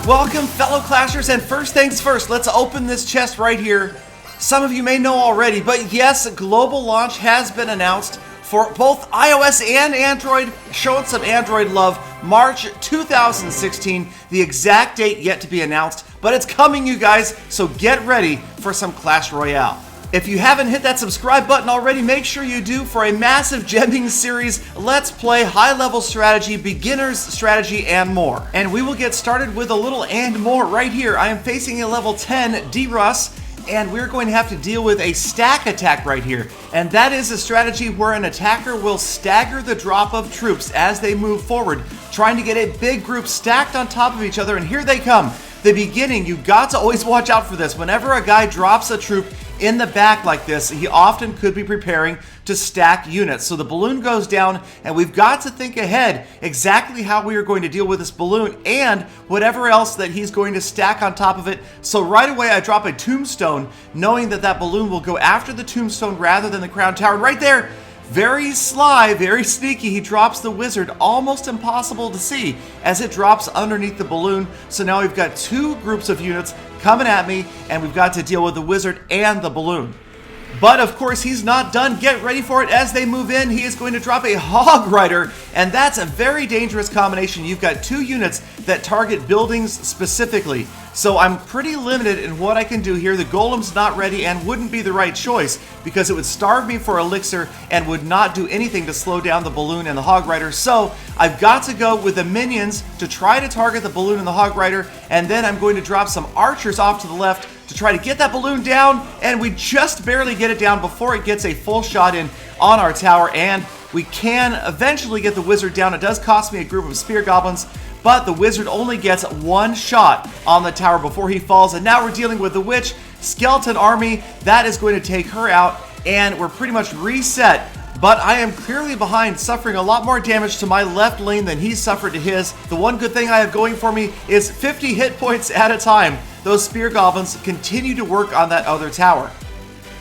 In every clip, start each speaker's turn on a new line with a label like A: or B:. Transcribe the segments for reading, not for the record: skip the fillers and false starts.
A: Welcome, fellow Clashers, and first things first, let's open this chest right here. Some of you may know already, but yes, global launch has been announced for both iOS and Android, showing some Android love. March 2016, the exact date yet to be announced, but it's coming, you guys, so get ready for some Clash Royale. If you haven't hit that subscribe button already, make sure you do for a massive gemming series. Let's play high-level strategy, beginner's strategy, and more. And we will get started with a little and more right here. I am facing a level 10 D-Russ, and we're going to have to deal with a stack attack right here. And that is a strategy where an attacker will stagger the drop of troops as they move forward, trying to get a big group stacked on top of each other, and here they come. The beginning, you've got to always watch out for this. Whenever a guy drops a troop in the back like this, he often could be preparing to stack units. So the balloon goes down, and we've got to think ahead exactly how we are going to deal with this balloon and whatever else that he's going to stack on top of it. So right away, I drop a tombstone, knowing that that balloon will go after the tombstone rather than the crown tower. Right there, very sly, very sneaky, he drops the wizard, almost impossible to see as it drops underneath the balloon. So now we've got two groups of units coming at me, and we've got to deal with the wizard and the balloon. But of course, he's not done. Get ready for it. As they move in, he is going to drop a Hog Rider, and that's a very dangerous combination. You've got two units that target buildings specifically. So I'm pretty limited in what I can do here. The Golem's not ready and wouldn't be the right choice because it would starve me for elixir and would not do anything to slow down the balloon and the Hog Rider. So I've got to go with the minions to try to target the balloon and the Hog Rider, and then I'm going to drop some archers off to the left to try to get that balloon down, and we just barely get it down before it gets a full shot in on our tower, and we can eventually get the wizard down. It does cost me a group of spear goblins, but the wizard only gets one shot on the tower before he falls, and now we're dealing with the witch skeleton army. That is going to take her out, and we're pretty much reset. But I am clearly behind, suffering a lot more damage to my left lane than he suffered to his. The one good thing I have going for me is 50 hit points at a time. Those spear goblins continue to work on that other tower.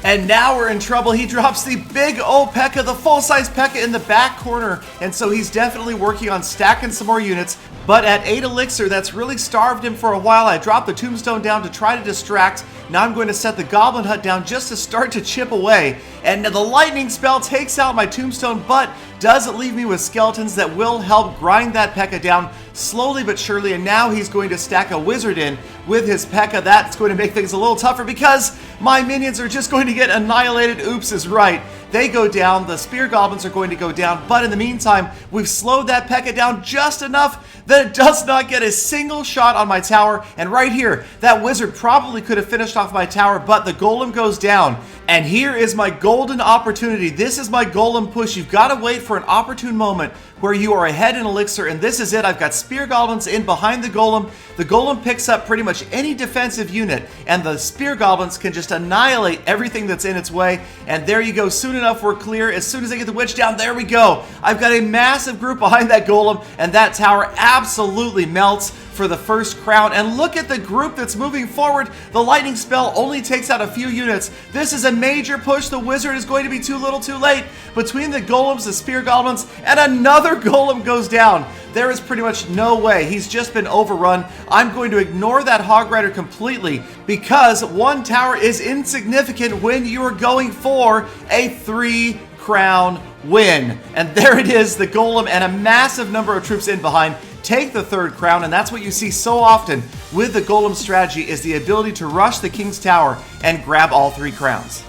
A: And now we're in trouble. He drops the big old Pekka, the full-size Pekka in the back corner. And so he's definitely working on stacking some more units. But at 8 elixir, that's really starved him for a while. I dropped the tombstone down to try to distract. Now I'm going to set the goblin hut down just to start to chip away. And the lightning spell takes out my tombstone, but does leave me with skeletons that will help grind that Pekka down slowly but surely. And now he's going to stack a wizard in with his Pekka. That's going to make things a little tougher because my minions are just going to get annihilated. Oops is right. They go down, the spear goblins are going to go down, but in the meantime, we've slowed that Pekka down just enough that it does not get a single shot on my tower. And right here, that wizard probably could have finished off my tower, but the golem goes down. And here is my golden opportunity. This is my golem push. You've got to wait for an opportune moment where you are ahead in elixir, and this is it. I've got spear goblins in behind the golem. The golem picks up pretty much any defensive unit, and the spear goblins can just annihilate everything that's in its way. And there you go. Soon enough, we're clear. As soon as I get the witch down, there we go. I've got a massive group behind that golem, and that tower absolutely melts for the first crown. And look at the group that's moving forward. The lightning spell only takes out a few units. This is a major push. The wizard is going to be too little too late. Between the golems, the spear goblins, and another golem goes down. There is pretty much no way. He's just been overrun. I'm going to ignore that Hog Rider completely because one tower is insignificant when you're going for a 3 crown win. And there it is, the golem and a massive number of troops in behind take the 3rd crown, and that's what you see so often with the golem strategy, is the ability to rush the king's tower and grab all 3 crowns.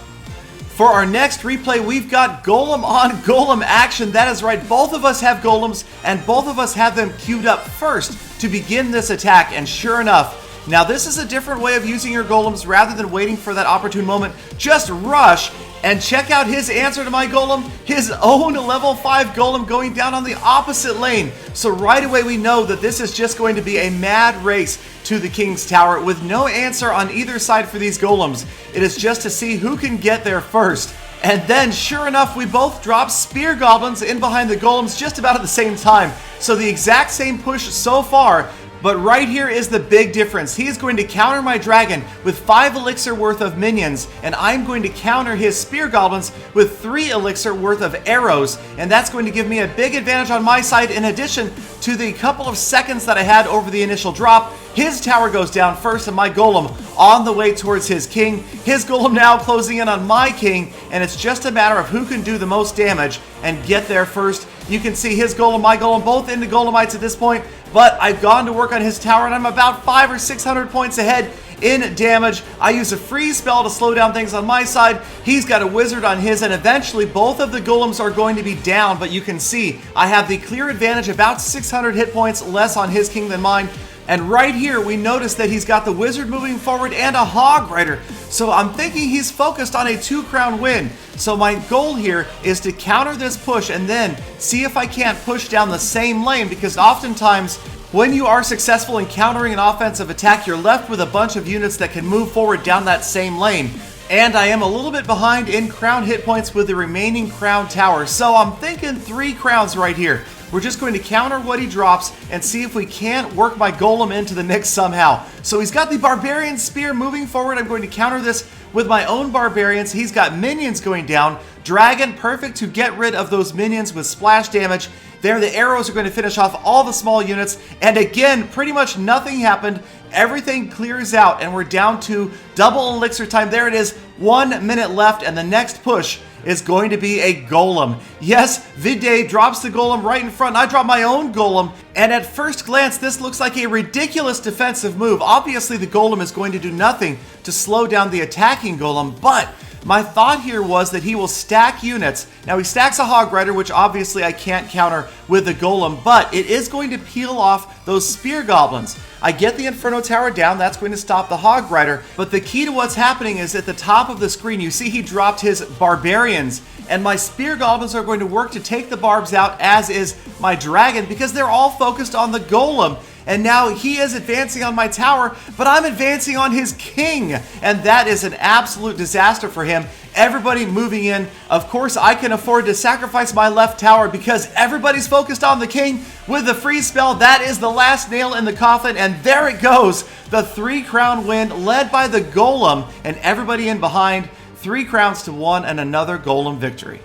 A: For our next replay, we've got Golem on Golem Action. That is right, both of us have golems, and both of us have them queued up first to begin this attack, and sure enough, now this is a different way of using your golems. Rather than waiting for that opportune moment, just rush. And check out his answer to my golem, his own level 5 golem going down on the opposite lane. So right away we know that this is just going to be a mad race to the king's tower with no answer on either side for these golems. It is just to see who can get there first. And then, sure enough, we both drop spear goblins in behind the golems just about at the same time. So the exact same push so far, but right here is the big difference. He is going to counter my dragon with 5 elixir worth of minions, and I'm going to counter his spear goblins with 3 elixir worth of arrows, and that's going to give me a big advantage on my side in addition to the couple of seconds that I had over the initial drop. His tower goes down first, and my Golem on the way towards his king. His Golem now closing in on my king, and it's just a matter of who can do the most damage and get there first. You can see his Golem, my Golem, both into Golemites at this point, but I've gone to work on his tower, and I'm about 500 or 600 points ahead in damage. I use a freeze spell to slow down things on my side. He's got a wizard on his, and eventually both of the Golems are going to be down, but you can see I have the clear advantage, about 600 hit points less on his king than mine. And right here, we notice that he's got the wizard moving forward and a hog rider. So I'm thinking he's focused on a 2-crown win. So my goal here is to counter this push and then see if I can't push down the same lane, because oftentimes when you are successful in countering an offensive attack, you're left with a bunch of units that can move forward down that same lane. And I am a little bit behind in crown hit points with the remaining crown tower. So I'm thinking 3 crowns right here. We're just going to counter what he drops and see if we can't work my Golem into the mix somehow. So he's got the Barbarian Spear moving forward. I'm going to counter this with my own Barbarians. He's got minions going down. Dragon, perfect to get rid of those minions with splash damage. There, the arrows are going to finish off all the small units. And again, pretty much nothing happened. Everything clears out, and we're down to double elixir time. There it is, 1 minute left, and the next push is going to be a Golem. Yes, Vidde drops the Golem right in front. I drop my own Golem, and at first glance, this looks like a ridiculous defensive move. Obviously, the Golem is going to do nothing to slow down the attacking Golem, but my thought here was that he will stack units. Now, he stacks a Hog Rider, which obviously I can't counter with the Golem, but it is going to peel off those Spear Goblins. I get the Inferno Tower down, that's going to stop the Hog Rider, but the key to what's happening is at the top of the screen, you see he dropped his Barbarians, and my Spear Goblins are going to work to take the Barbs out, as is my Dragon, because they're all focused on the Golem. And now he is advancing on my tower, but I'm advancing on his king, and that is an absolute disaster for him. Everybody moving in. Of course, I can afford to sacrifice my left tower because everybody's focused on the king with the freeze spell. That is the last nail in the coffin, and there it goes. The 3-crown win led by the Golem, and everybody in behind. 3 crowns to 1 and another Golem victory.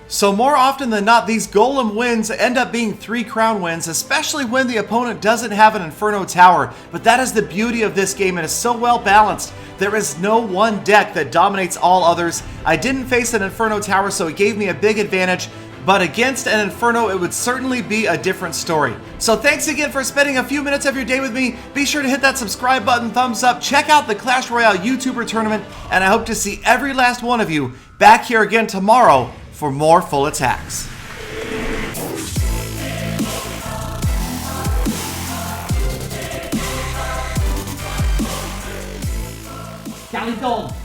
A: So more often than not, these Golem wins end up being 3-crown wins, especially when the opponent doesn't have an Inferno Tower. But that is the beauty of this game. It is so well balanced. There is no one deck that dominates all others. I didn't face an Inferno Tower, so it gave me a big advantage. But against an Inferno, it would certainly be a different story. So thanks again for spending a few minutes of your day with me. Be sure to hit that subscribe button, thumbs up, check out the Clash Royale YouTuber tournament, and I hope to see every last one of you back here again tomorrow for more full attacks.
B: Galadon,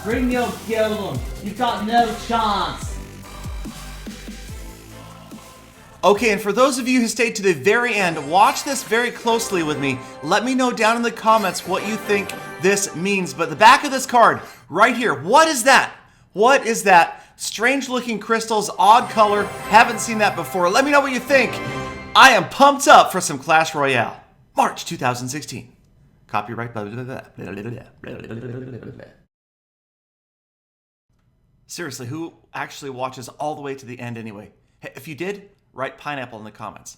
B: bring your Golem. You've got no chance.
A: Okay, and for those of you who stayed to the very end, watch this very closely with me. Let me know down in the comments what you think this means. But the back of this card, right here, what is that? What is that? Strange looking crystals, odd color, haven't seen that before. Let me know what you think. I am pumped up for some Clash Royale. March 2016. Copyright blah, blah, blah, blah, blah, blah. Seriously, who actually watches all the way to the end anyway? Hey, if you did, write pineapple in the comments.